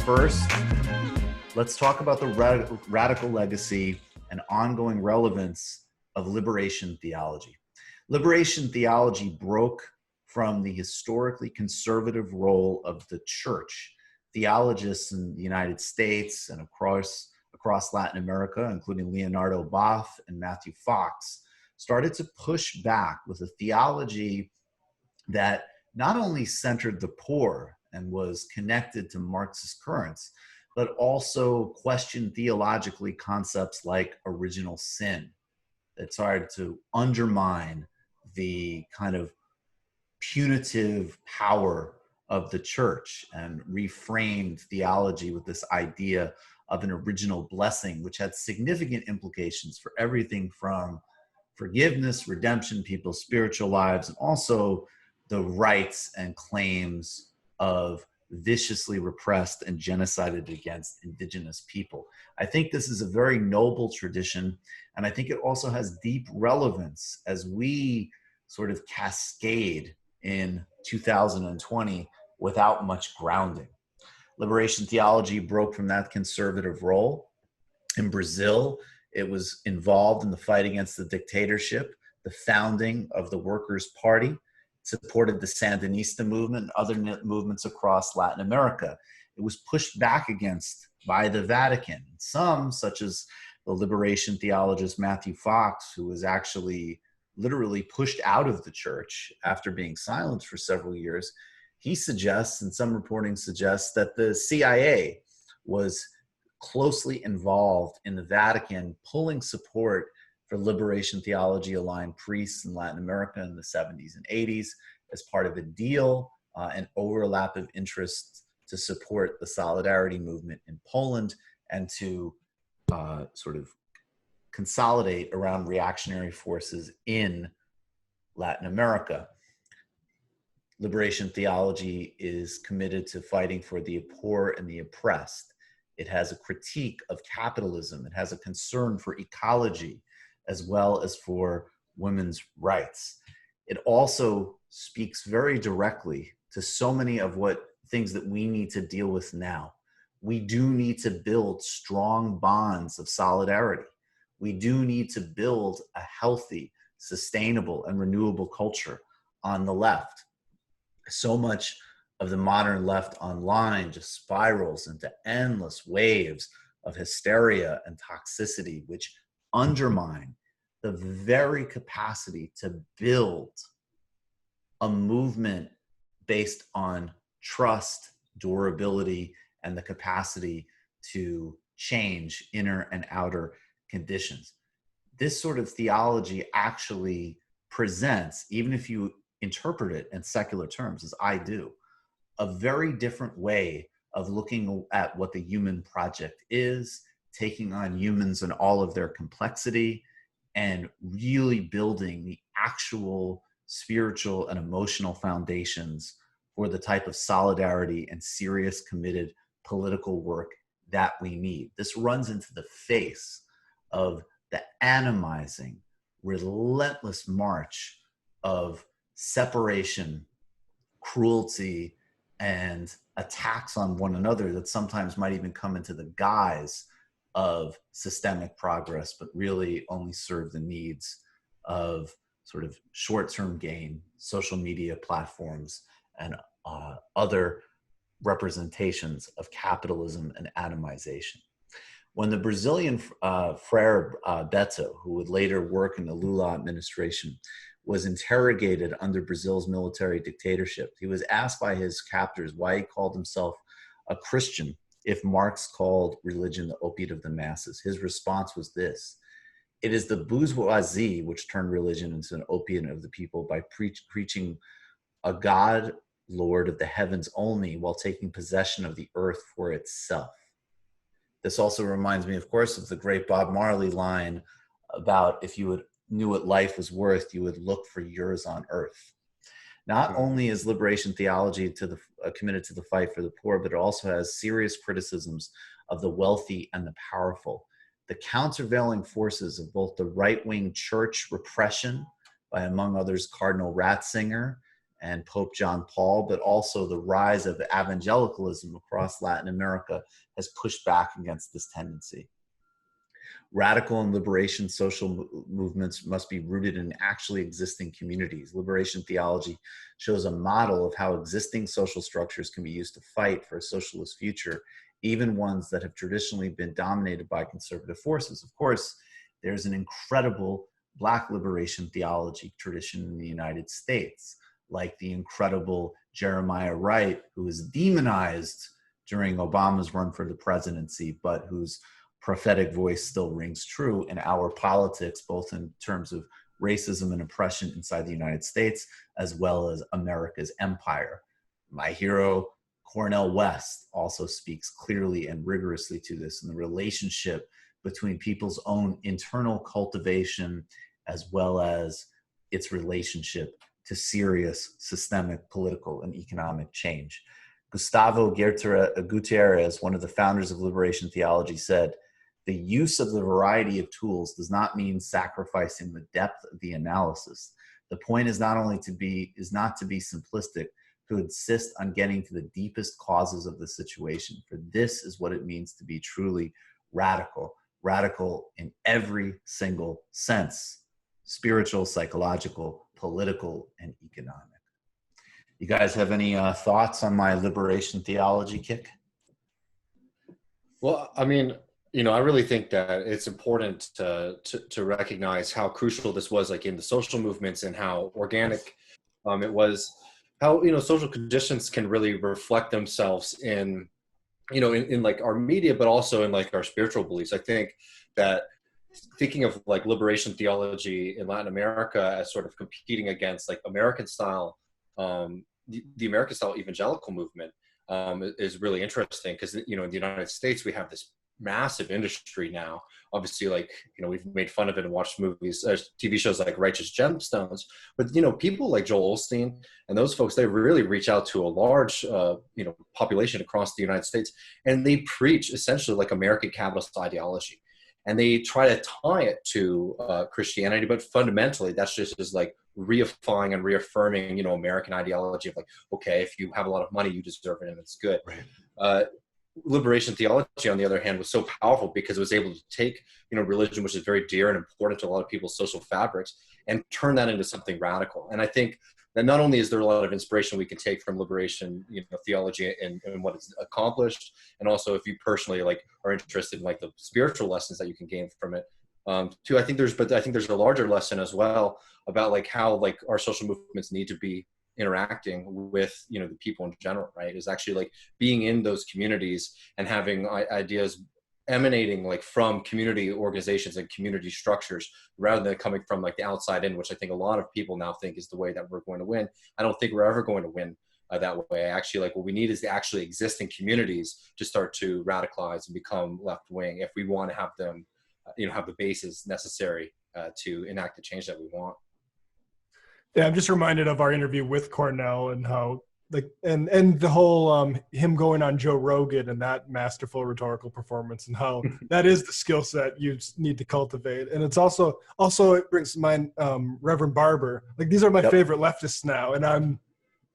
first, let's talk about the radical legacy and ongoing relevance of liberation theology. Liberation theology broke from the historically conservative role of the church. Theologists in the United States and across Latin America, including Leonardo Boff and Matthew Fox, started to push back with a theology that not only centered the poor and was connected to Marxist currents, but also questioned theologically concepts like original sin that started to undermine the kind of punitive power of the church and reframed theology with this idea of an original blessing, which had significant implications for everything from forgiveness, redemption, people's spiritual lives, and also the rights and claims of viciously repressed and genocided against indigenous people. I think this is a very noble tradition, and I think it also has deep relevance as we sort of cascade in 2020 without much grounding. Liberation theology broke from that conservative role. In Brazil, it was involved in the fight against the dictatorship, the founding of the Workers' Party, supported the Sandinista movement and other movements across Latin America. It was pushed back against by the Vatican. Some, such as the liberation theologist Matthew Fox, who was actually literally pushed out of the church after being silenced for several years, he suggests, and some reporting suggests, that the CIA was closely involved in the Vatican pulling support for liberation theology aligned priests in Latin America in the 70s and 80s as part of a deal and overlap of interests to support the Solidarity movement in Poland and to sort of consolidate around reactionary forces in Latin America. Liberation theology is committed to fighting for the poor and the oppressed. It has a critique of capitalism. It has a concern for ecology, as well as for women's rights. It also speaks very directly to so many of what things that we need to deal with now. We do need to build strong bonds of solidarity. We do need to build a healthy, sustainable, and renewable culture on the left. So much of the modern left online just spirals into endless waves of hysteria and toxicity, which undermine the very capacity to build a movement based on trust, durability, and the capacity to change inner and outer conditions. This sort of theology actually presents, even if you interpret it in secular terms, as I do, a very different way of looking at what the human project is, taking on humans and all of their complexity, and really building the actual spiritual and emotional foundations for the type of solidarity and serious, committed political work that we need. This runs into the face of the atomizing, relentless march of separation, cruelty, and attacks on one another that sometimes might even come into the guise of systemic progress, but really only serve the needs of sort of short-term gain, social media platforms, and other representations of capitalism and atomization. When the Brazilian Frere Beto, who would later work in the Lula administration, was interrogated under Brazil's military dictatorship, he was asked by his captors why he called himself a Christian if Marx called religion the opiate of the masses. His response was this: "It is the bourgeoisie which turned religion into an opiate of the people by preaching a God, Lord of the heavens only, while taking possession of the earth for itself." This also reminds me, of course, of the great Bob Marley line about if you knew what life was worth, you would look for yours on earth. Not only is liberation theology committed to the fight for the poor, but it also has serious criticisms of the wealthy and the powerful. The countervailing forces of both the right-wing church repression by, among others, Cardinal Ratzinger and Pope John Paul, but also the rise of evangelicalism across Latin America has pushed back against this tendency. Radical and liberation social movements must be rooted in actually existing communities. Liberation theology shows a model of how existing social structures can be used to fight for a socialist future, even ones that have traditionally been dominated by conservative forces. Of course, there's an incredible Black liberation theology tradition in the United States, like the incredible Jeremiah Wright, who was demonized during Obama's run for the presidency, but whose prophetic voice still rings true in our politics, both in terms of racism and oppression inside the United States, as well as America's empire. My hero, Cornel West, also speaks clearly and rigorously to this, and the relationship between people's own internal cultivation as well as its relationship to serious systemic political and economic change. Gustavo Gutierrez, one of the founders of liberation theology, said, "The use of the variety of tools does not mean sacrificing the depth of the analysis. The point is not to be simplistic, to insist on getting to the deepest causes of the situation. For this is what it means to be truly radical in every single sense: spiritual, psychological, political, and economic." You guys have any thoughts on my liberation theology kick? Well, I mean, I really think that it's important to recognize how crucial this was, like in the social movements, and how organic it was. How social conditions can really reflect themselves in in like our media, but also in like our spiritual beliefs. I think that thinking of like liberation theology in Latin America as sort of competing against like American style, the American style evangelical movement is really interesting, because in the United States we have this massive industry now. Obviously, like we've made fun of it and watched movies, TV shows like Righteous Gemstones, but people like Joel Osteen and those folks, they really reach out to a large population across the United States, and they preach essentially like American capitalist ideology, and they try to tie it to Christianity, but fundamentally that's just like reifying and reaffirming American ideology of like, okay, if you have a lot of money you deserve it and it's good. Right. Liberation theology, on the other hand, was so powerful because it was able to take religion, which is very dear and important to a lot of people's social fabrics, and turn that into something radical. And I think that not only is there a lot of inspiration we can take from liberation theology and what it's accomplished, and also if you personally like are interested in like the spiritual lessons that you can gain from it too. I think there's a larger lesson as well about like how like our social movements need to be interacting with the people in general, right? Is actually like being in those communities and having ideas emanating like from community organizations and community structures, rather than coming from like the outside in, which I think a lot of people now think is the way that we're going to win. I don't think we're ever going to win that way. Actually, like what we need is the actually existing communities to start to radicalize and become left wing if we want to have them have the bases necessary to enact the change that we want. Yeah, I'm just reminded of our interview with Cornell and how like and the whole him going on Joe Rogan and that masterful rhetorical performance, and how that is the skill set you need to cultivate. And it's also it brings to mind Reverend Barber. Like these are my favorite leftists now, and I'm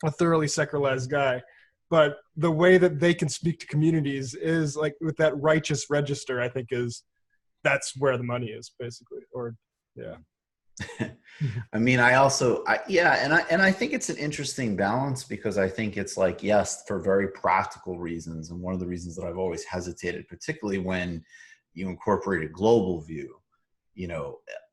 a thoroughly secularized guy. But the way that they can speak to communities is like with that righteous register, I think that's where the money is basically. Or yeah. I mean, I think it's an interesting balance, because I think it's like, yes, for very practical reasons. And one of the reasons that I've always hesitated, particularly when you incorporate a global view,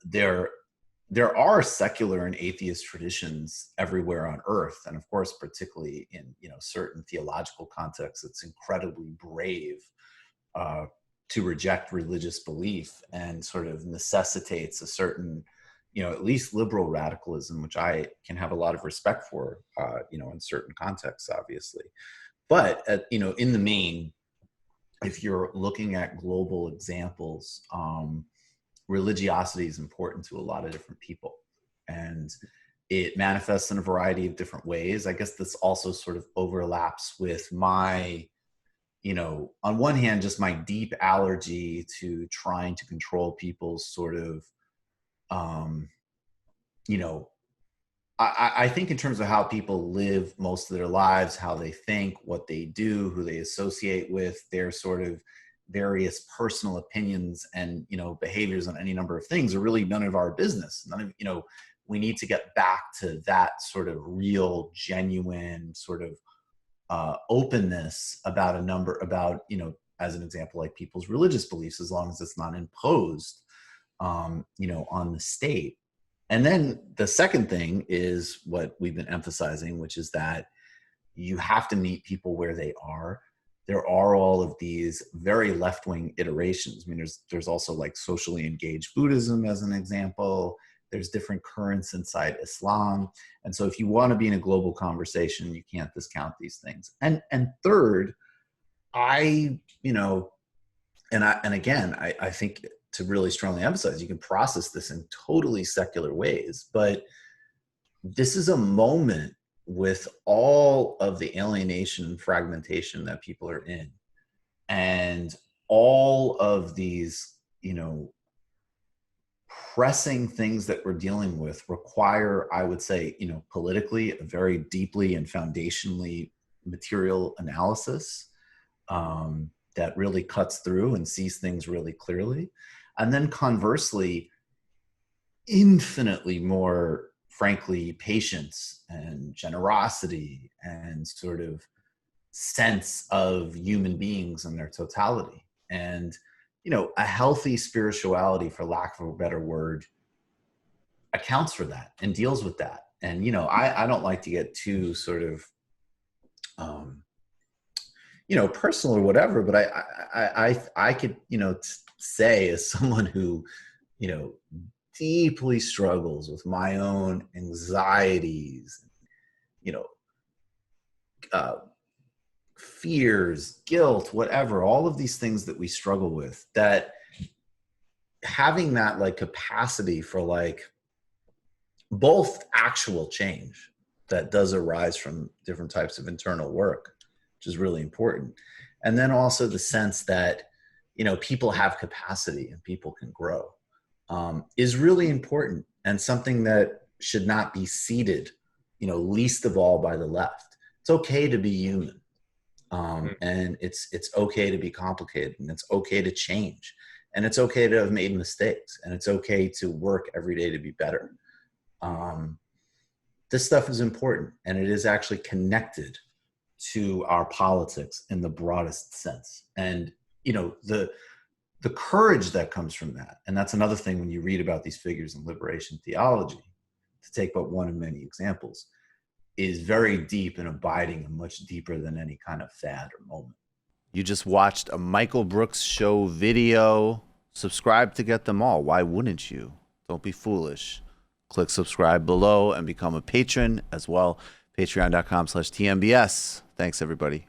there are secular and atheist traditions everywhere on earth. And of course, particularly in, certain theological contexts, it's incredibly brave to reject religious belief, and sort of necessitates a certain at least liberal radicalism, which I can have a lot of respect for, in certain contexts, obviously. But, in the main, if you're looking at global examples, religiosity is important to a lot of different people. And it manifests in a variety of different ways. I guess this also sort of overlaps with my, on one hand, just my deep allergy to trying to control people's sort of, I think in terms of how people live most of their lives, how they think, what they do, who they associate with, their sort of various personal opinions and, behaviors on any number of things are really none of our business. None of, we need to get back to that sort of real, genuine sort of openness about as an example, like people's religious beliefs, as long as it's not imposed, on the state. And then the second thing is what we've been emphasizing, which is that you have to meet people where they are. There are all of these very left-wing iterations. I mean, there's also like socially engaged Buddhism as an example. There's different currents inside Islam. And so if you want to be in a global conversation, you can't discount these things. And third, I think to really strongly emphasize, you can process this in totally secular ways, but this is a moment with all of the alienation and fragmentation that people are in, and all of these, pressing things that we're dealing with require, I would say, politically, a very deeply and foundationally material analysis that really cuts through and sees things really clearly. And then conversely, infinitely more, frankly, patience and generosity and sort of sense of human beings in their totality. And, a healthy spirituality, for lack of a better word, accounts for that and deals with that. And, I don't like to get too sort of, personal or whatever, but I could, say as someone who, deeply struggles with my own anxieties, fears, guilt, whatever, all of these things that we struggle with, that having that like capacity for like both actual change that does arise from different types of internal work, which is really important. And then also the sense that, people have capacity and people can grow, is really important, and something that should not be ceded, least of all by the left. It's okay to be human. And it's okay to be complicated, and it's okay to change, and it's okay to have made mistakes, and it's okay to work every day to be better. This stuff is important, and it is actually connected to our politics in the broadest sense. And, the courage that comes from that, and that's another thing when you read about these figures in liberation theology, to take but one of many examples, is very deep and abiding and much deeper than any kind of fad or moment. You just watched a Michael Brooks show video. Subscribe to get them all. Why wouldn't you? Don't be foolish. Click subscribe below and become a patron as well. Patreon.com/TMBS. Thanks, everybody.